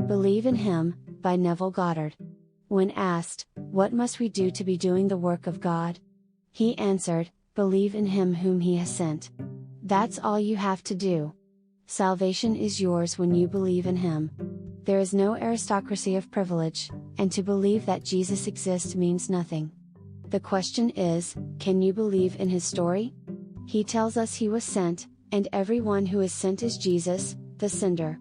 Believe in Him, by Neville Goddard. When asked, "What must we do to be doing the work of God?" he answered, "Believe in Him whom He has sent. That's all you have to do. Salvation is yours when you believe in Him. There is no aristocracy of privilege, and to believe that Jesus exists means nothing. The question is, can you believe in His story? He tells us He was sent, and everyone who is sent is Jesus, the sender.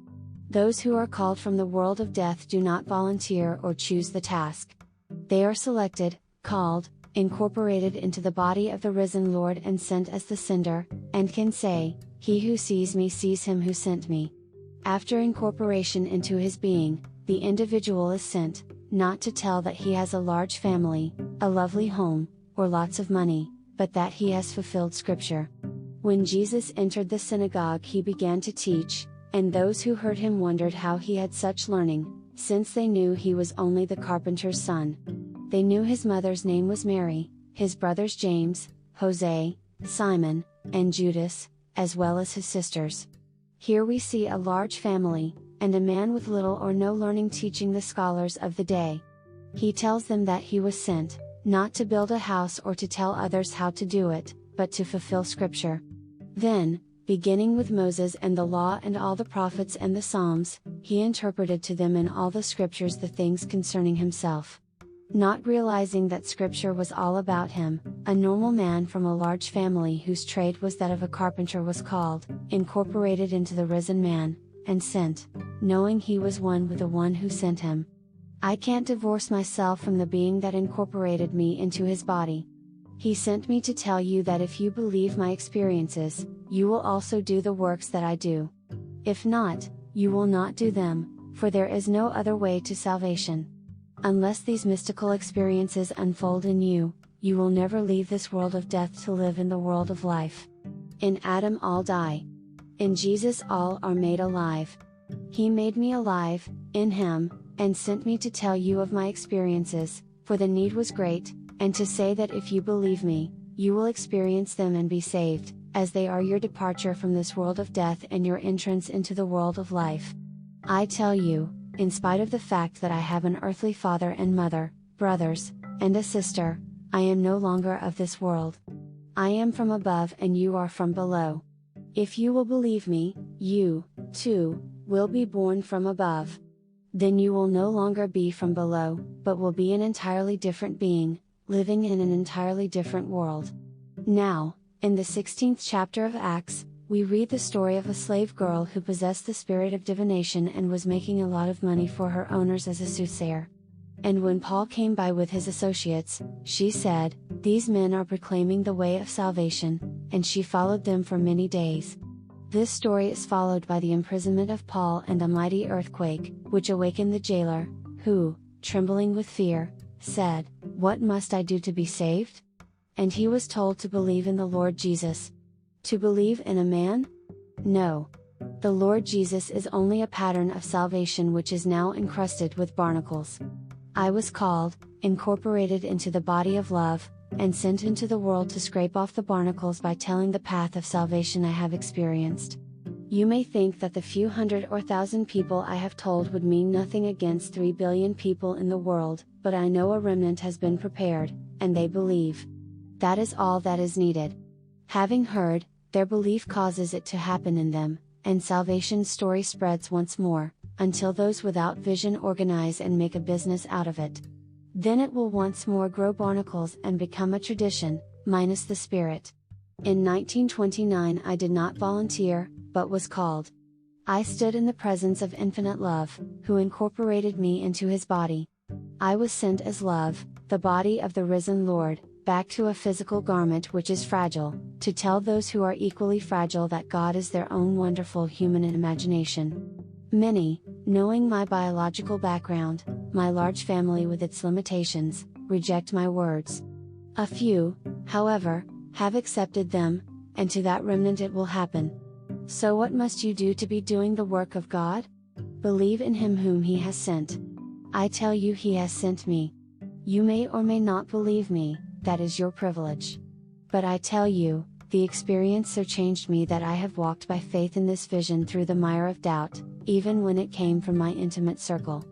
Those who are called from the world of death do not volunteer or choose the task. They are selected, called, incorporated into the body of the risen Lord and sent as the sender, and can say, 'He who sees me sees Him who sent me.' After incorporation into His being, the individual is sent, not to tell that he has a large family, a lovely home, or lots of money, but that he has fulfilled Scripture. When Jesus entered the synagogue, He began to teach, and those who heard Him wondered how He had such learning, since they knew He was only the carpenter's son. They knew His mother's name was Mary, His brothers James, Jose, Simon, and Judas, as well as His sisters. Here we see a large family, and a man with little or no learning teaching the scholars of the day. He tells them that He was sent, not to build a house or to tell others how to do it, but to fulfill Scripture. Then, beginning with Moses and the law and all the prophets and the Psalms, He interpreted to them in all the Scriptures the things concerning Himself. Not realizing that Scripture was all about Him, a normal man from a large family whose trade was that of a carpenter was called, incorporated into the risen man, and sent, knowing he was one with the one who sent him. I can't divorce myself from the being that incorporated me into His body. He sent me to tell you that if you believe my experiences, you will also do the works that I do. If not, you will not do them, for there is no other way to salvation. Unless these mystical experiences unfold in you, you will never leave this world of death to live in the world of life. In Adam all die. In Jesus all are made alive. He made me alive, in Him, and sent me to tell you of my experiences, for the need was great, and to say that if you believe me, you will experience them and be saved, as they are your departure from this world of death and your entrance into the world of life. I tell you, in spite of the fact that I have an earthly father and mother, brothers, and a sister, I am no longer of this world. I am from above and you are from below. If you will believe me, you, too, will be born from above. Then you will no longer be from below, but will be an entirely different being, living in an entirely different world. Now, in the 16th chapter of Acts, we read the story of a slave girl who possessed the spirit of divination and was making a lot of money for her owners as a soothsayer. And when Paul came by with his associates, she said, "These men are proclaiming the way of salvation," and she followed them for many days. This story is followed by the imprisonment of Paul and a mighty earthquake, which awakened the jailer, who, trembling with fear, said, "What must I do to be saved?" And he was told to believe in the Lord Jesus. To believe in a man? No. The Lord Jesus is only a pattern of salvation which is now encrusted with barnacles. I was called, incorporated into the body of love, and sent into the world to scrape off the barnacles by telling the path of salvation I have experienced. You may think that the few hundred or thousand people I have told would mean nothing against 3 billion people in the world, but I know a remnant has been prepared, and they believe. That is all that is needed. Having heard, their belief causes it to happen in them, and salvation's story spreads once more, until those without vision organize and make a business out of it. Then it will once more grow barnacles and become a tradition, minus the spirit. In 1929 I did not volunteer, but was called. I stood in the presence of infinite love, who incorporated me into His body. I was sent as love, the body of the risen Lord, back to a physical garment which is fragile, to tell those who are equally fragile that God is their own wonderful human imagination. Many, knowing my biological background, my large family with its limitations, reject my words. A few, however, have accepted them, and to that remnant it will happen. So what must you do to be doing the work of God? Believe in Him whom He has sent. I tell you He has sent me. You may or may not believe me, that is your privilege. But I tell you, the experience so changed me that I have walked by faith in this vision through the mire of doubt, even when it came from my intimate circle.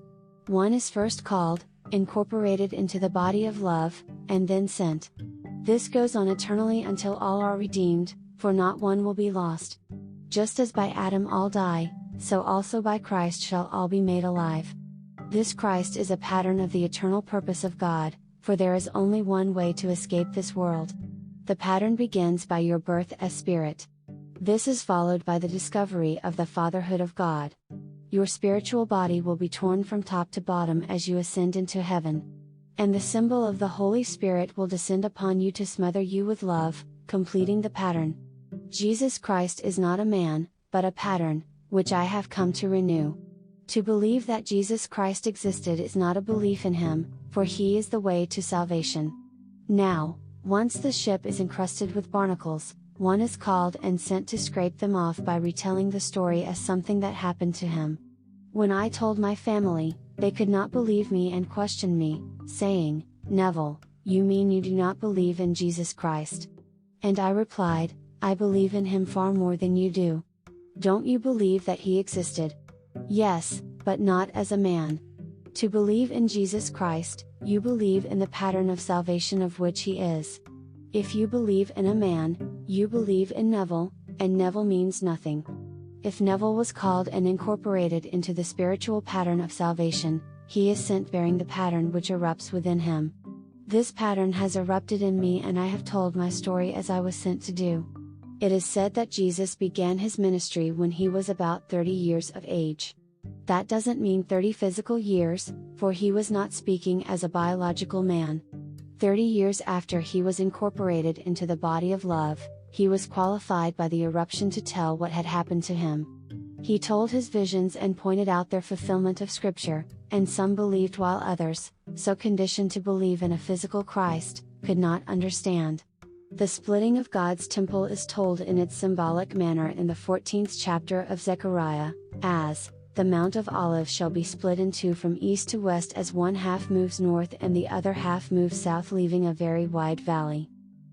One is first called, incorporated into the body of love, and then sent. This goes on eternally until all are redeemed, for not one will be lost. Just as by Adam all die, so also by Christ shall all be made alive. This Christ is a pattern of the eternal purpose of God, for there is only one way to escape this world. The pattern begins by your birth as spirit. This is followed by the discovery of the fatherhood of God. Your spiritual body will be torn from top to bottom as you ascend into heaven. And the symbol of the Holy Spirit will descend upon you to smother you with love, completing the pattern. Jesus Christ is not a man, but a pattern, which I have come to renew. To believe that Jesus Christ existed is not a belief in him, for he is the way to salvation. Now, once the ship is encrusted with barnacles, one is called and sent to scrape them off by retelling the story as something that happened to him. When I told my family, they could not believe me and questioned me, saying, "Neville, you mean you do not believe in Jesus Christ?" And I replied, "I believe in him far more than you do." "Don't you believe that he existed?" "Yes, but not as a man." To believe in Jesus Christ, you believe in the pattern of salvation of which he is. If you believe in a man, you believe in Neville, and Neville means nothing. If Neville was called and incorporated into the spiritual pattern of salvation, he is sent bearing the pattern which erupts within him. This pattern has erupted in me and I have told my story as I was sent to do. It is said that Jesus began his ministry when he was about 30 years of age. That doesn't mean 30 physical years, for he was not speaking as a biological man. 30 years after he was incorporated into the body of love, he was qualified by the eruption to tell what had happened to him. He told his visions and pointed out their fulfillment of Scripture, and some believed while others, so conditioned to believe in a physical Christ, could not understand. The splitting of God's temple is told in its symbolic manner in the 14th chapter of Zechariah, as, "The Mount of Olives shall be split in two from east to west as one half moves north and the other half moves south, leaving a very wide valley."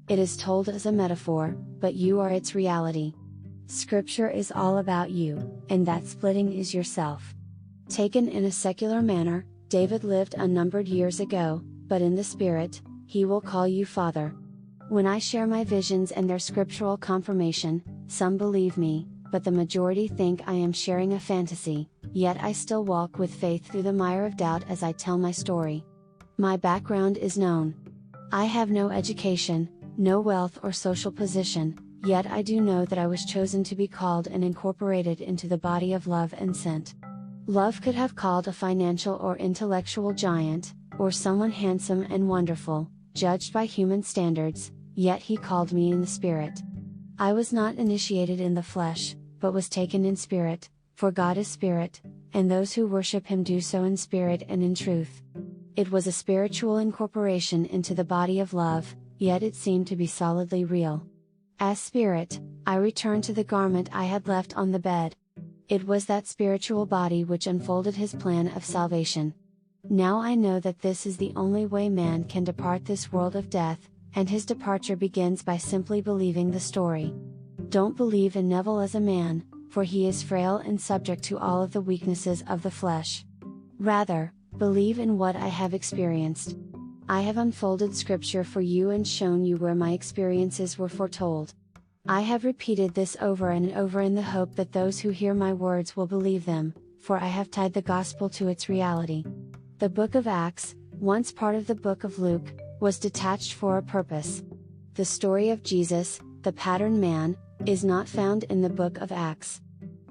It is told as a metaphor, but you are its reality. Scripture is all about you, and that splitting is yourself. Taken in a secular manner, David lived unnumbered years ago, but in the spirit, he will call you Father. When I share my visions and their scriptural confirmation, some believe me, but the majority think I am sharing a fantasy, yet I still walk with faith through the mire of doubt as I tell my story. My background is known. I have no education, no wealth or social position, yet I do know that I was chosen to be called and incorporated into the body of love and sent. Love could have called a financial or intellectual giant, or someone handsome and wonderful, judged by human standards, yet he called me in the spirit. I was not initiated in the flesh, but was taken in spirit, for God is spirit, and those who worship him do so in spirit and in truth. It was a spiritual incorporation into the body of love, yet it seemed to be solidly real. As spirit, I returned to the garment I had left on the bed. It was that spiritual body which unfolded his plan of salvation. Now I know that this is the only way man can depart this world of death, and his departure begins by simply believing the story. Don't believe in Neville as a man, for he is frail and subject to all of the weaknesses of the flesh. Rather, believe in what I have experienced. I have unfolded Scripture for you and shown you where my experiences were foretold. I have repeated this over and over in the hope that those who hear my words will believe them, for I have tied the gospel to its reality. The book of Acts, once part of the book of Luke, was detached for a purpose. The story of Jesus, the pattern man, is not found in the book of Acts.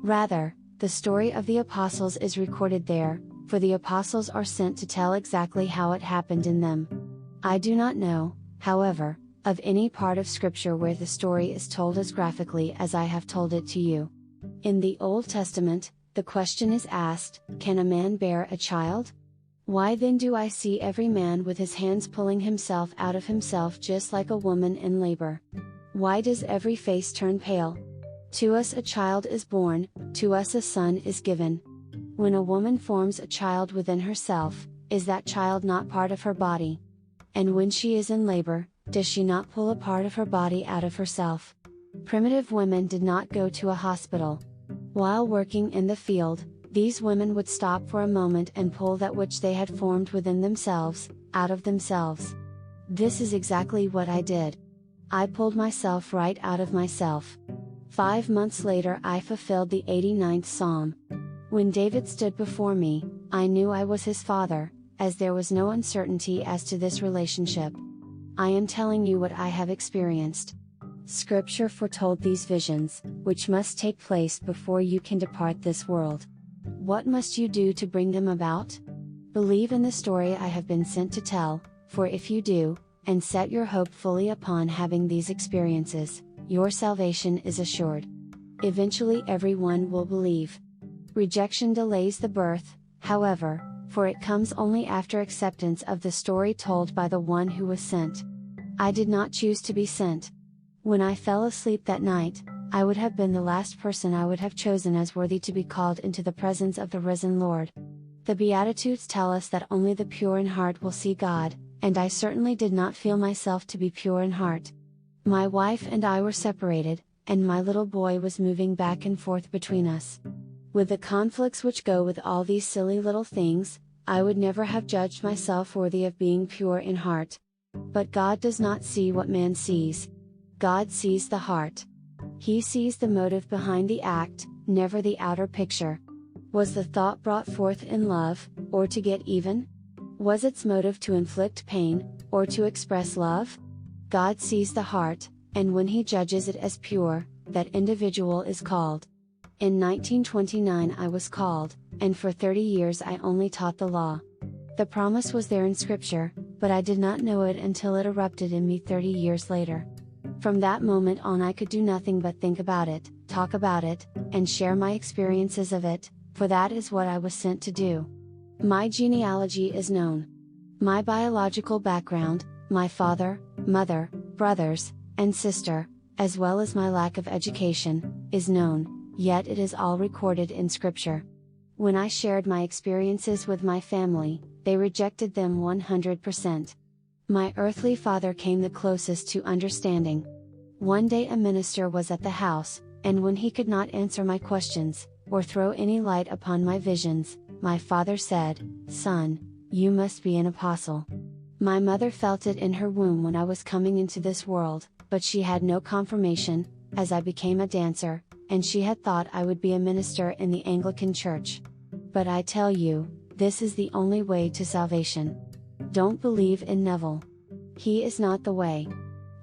Rather, the story of the apostles is recorded there, for the apostles are sent to tell exactly how it happened in them. I do not know, however, of any part of Scripture where the story is told as graphically as I have told it to you. In the Old Testament, the question is asked, can a man bear a child? Why then do I see every man with his hands pulling himself out of himself just like a woman in labor? Why does every face turn pale? To us a child is born, to us a son is given. When a woman forms a child within herself, is that child not part of her body? And when she is in labor, does she not pull a part of her body out of herself? Primitive women did not go to a hospital. While working in the field, These women would stop for a moment and pull that which they had formed within themselves, out of themselves. This is exactly what I did. I pulled myself right out of myself. 5 months later I fulfilled the 89th Psalm. When David stood before me, I knew I was his father, as there was no uncertainty as to this relationship. I am telling you what I have experienced. Scripture foretold these visions, which must take place before you can depart this world. What must you do to bring them about? Believe in the story I have been sent to tell, for if you do, and set your hope fully upon having these experiences, your salvation is assured. Eventually everyone will believe. Rejection delays the birth, however, for it comes only after acceptance of the story told by the one who was sent. I did not choose to be sent. When I fell asleep that night, I would have been the last person I would have chosen as worthy to be called into the presence of the risen Lord. The Beatitudes tell us that only the pure in heart will see God, and I certainly did not feel myself to be pure in heart. My wife and I were separated, and my little boy was moving back and forth between us. With the conflicts which go with all these silly little things, I would never have judged myself worthy of being pure in heart. But God does not see what man sees. God sees the heart. He sees the motive behind the act, never the outer picture. Was the thought brought forth in love, or to get even? Was its motive to inflict pain, or to express love? God sees the heart, and when He judges it as pure, that individual is called. In 1929 I was called, and for 30 years I only taught the law. The promise was there in Scripture, but I did not know it until it erupted in me 30 years later. From that moment on I could do nothing but think about it, talk about it, and share my experiences of it, for that is what I was sent to do. My genealogy is known. My biological background, my father, mother, brothers, and sister, as well as my lack of education, is known, yet it is all recorded in Scripture. When I shared my experiences with my family, they rejected them 100%. My earthly father came the closest to understanding. One day a minister was at the house, and when he could not answer my questions, or throw any light upon my visions, my father said, "Son, you must be an apostle." My mother felt it in her womb when I was coming into this world, but she had no confirmation, as I became a dancer, and she had thought I would be a minister in the Anglican Church. But I tell you, this is the only way to salvation. Don't believe in Neville. He is not the way.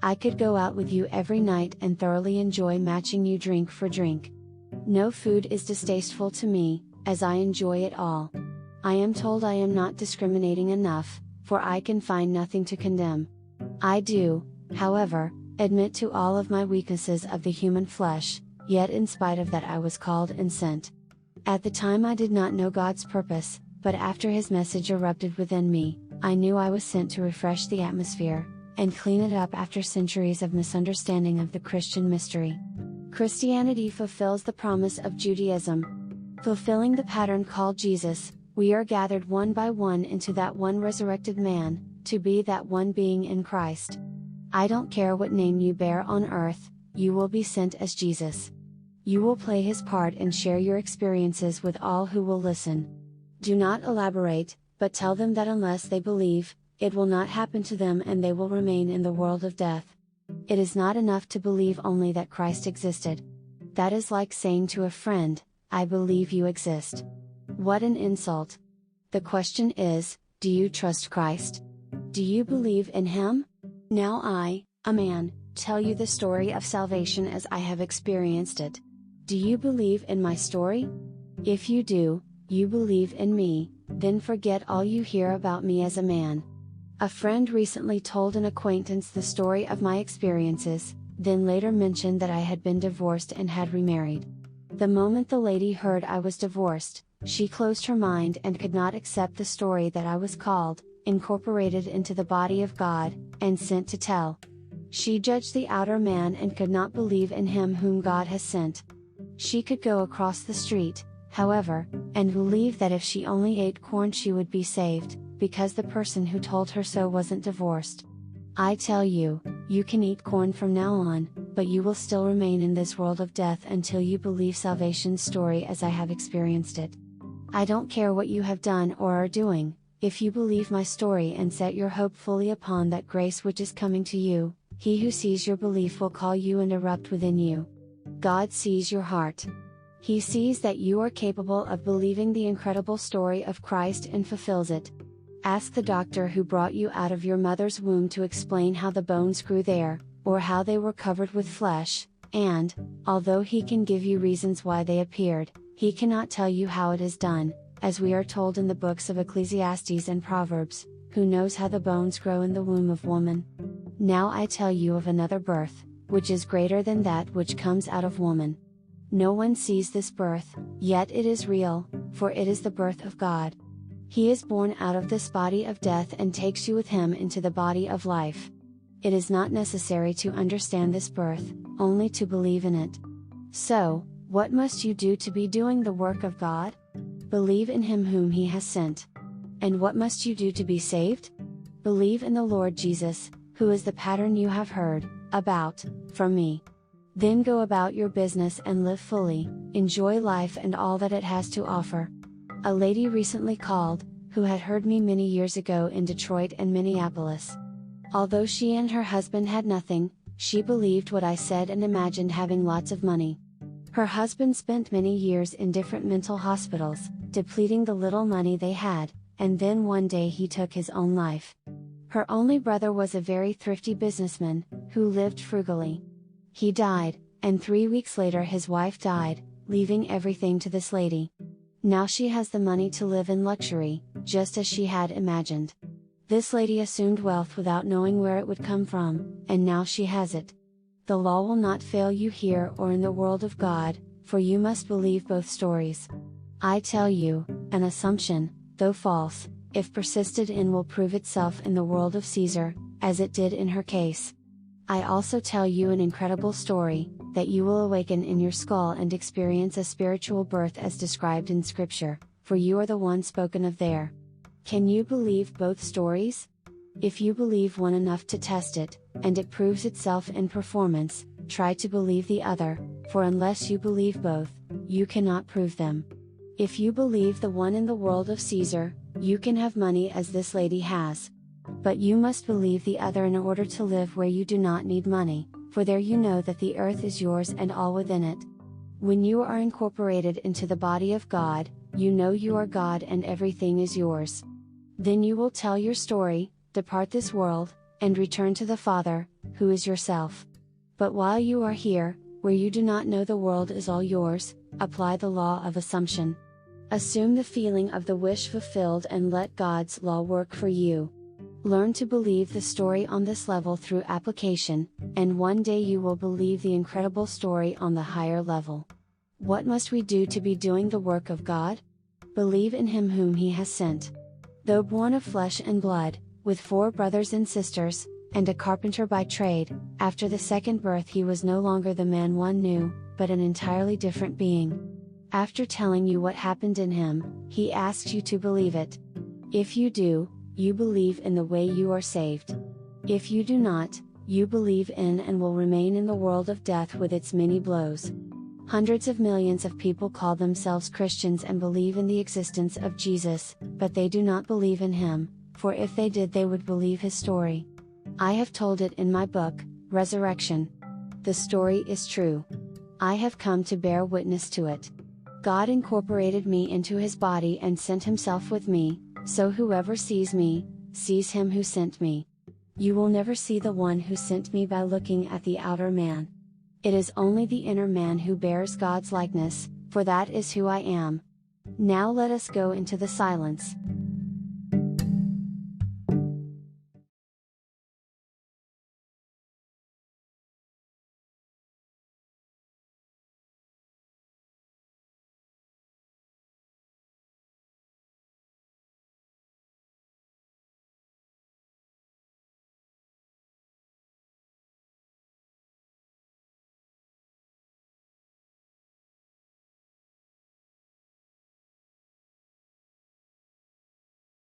I could go out with you every night and thoroughly enjoy matching you drink for drink. No food is distasteful to me, as I enjoy it all. I am told I am not discriminating enough, for I can find nothing to condemn. I do, however, admit to all of my weaknesses of the human flesh, yet in spite of that I was called and sent. At the time I did not know God's purpose, but after His message erupted within me, I knew I was sent to refresh the atmosphere, and clean it up after centuries of misunderstanding of the Christian mystery. Christianity fulfills the promise of Judaism. Fulfilling the pattern called Jesus, we are gathered one by one into that one resurrected man, to be that one being in Christ. I don't care what name you bear on earth, you will be sent as Jesus. You will play His part and share your experiences with all who will listen. Do not elaborate, but tell them that unless they believe, it will not happen to them and they will remain in the world of death. It is not enough to believe only that Christ existed. That is like saying to a friend, "I believe you exist." What an insult! The question is, do you trust Christ? Do you believe in Him? Now I, a man, tell you the story of salvation as I have experienced it. Do you believe in my story? If you do, you believe in me, then forget all you hear about me as a man. A friend recently told an acquaintance the story of my experiences, then later mentioned that I had been divorced and had remarried. The moment the lady heard I was divorced, she closed her mind and could not accept the story that I was called, incorporated into the body of God, and sent to tell. She judged the outer man and could not believe in Him whom God has sent. She could go across the street, however, and believe that if she only ate corn she would be saved, because the person who told her so wasn't divorced. I tell you, you can eat corn from now on, but you will still remain in this world of death until you believe salvation's story as I have experienced it. I don't care what you have done or are doing, if you believe my story and set your hope fully upon that grace which is coming to you, he who sees your belief will call you and erupt within you. God sees your heart. He sees that you are capable of believing the incredible story of Christ and fulfills it. Ask the doctor who brought you out of your mother's womb to explain how the bones grew there, or how they were covered with flesh, and, although he can give you reasons why they appeared, he cannot tell you how it is done, as we are told in the books of Ecclesiastes and Proverbs, who knows how the bones grow in the womb of woman. Now I tell you of another birth, which is greater than that which comes out of woman. No one sees this birth, yet it is real, for it is the birth of God. He is born out of this body of death and takes you with him into the body of life. It is not necessary to understand this birth, only to believe in it. So, what must you do to be doing the work of God? Believe in him whom he has sent. And what must you do to be saved? Believe in the Lord Jesus, who is the pattern you have heard about from me. Then go about your business and live fully, enjoy life and all that it has to offer. A lady recently called, who had heard me many years ago in Detroit and Minneapolis. Although she and her husband had nothing, she believed what I said and imagined having lots of money. Her husband spent many years in different mental hospitals, depleting the little money they had, and then one day he took his own life. Her only brother was a very thrifty businessman, who lived frugally. He died, and 3 weeks later his wife died, leaving everything to this lady. Now she has the money to live in luxury, just as she had imagined. This lady assumed wealth without knowing where it would come from, and now she has it. The law will not fail you here or in the world of God, for you must believe both stories. I tell you, an assumption, though false, if persisted in will prove itself in the world of Caesar, as it did in her case. I also tell you an incredible story, that you will awaken in your skull and experience a spiritual birth as described in Scripture, for you are the one spoken of there. Can you believe both stories? If you believe one enough to test it, and it proves itself in performance, try to believe the other, for unless you believe both, you cannot prove them. If you believe the one in the world of Caesar, you can have money as this lady has. But you must believe the other in order to live where you do not need money, for there you know that the earth is yours and all within it. When you are incorporated into the body of God, you know you are God and everything is yours. Then you will tell your story, depart this world, and return to the Father, who is yourself. But while you are here, where you do not know the world is all yours, apply the law of assumption. Assume the feeling of the wish fulfilled and let God's law work for you. Learn to believe the story on this level through application, and one day you will believe the incredible story on the higher level. What must we do to be doing the work of God? Believe in him whom he has sent. Though born of flesh and blood, with 4 brothers and sisters, and a carpenter by trade, after the second birth he was no longer the man one knew, but an entirely different being. After telling you what happened in him, he asks you to believe it. If you do, you believe in the way you are saved. If you do not, you believe in and will remain in the world of death with its many blows. Hundreds of millions of people call themselves Christians and believe in the existence of Jesus, but they do not believe in him, for if they did they would believe his story. I have told it in my book, Resurrection. The story is true. I have come to bear witness to it. God incorporated me into his body and sent himself with me, so whoever sees me, sees him who sent me. You will never see the one who sent me by looking at the outer man. It is only the inner man who bears God's likeness, for that is who I am. Now let us go into the silence.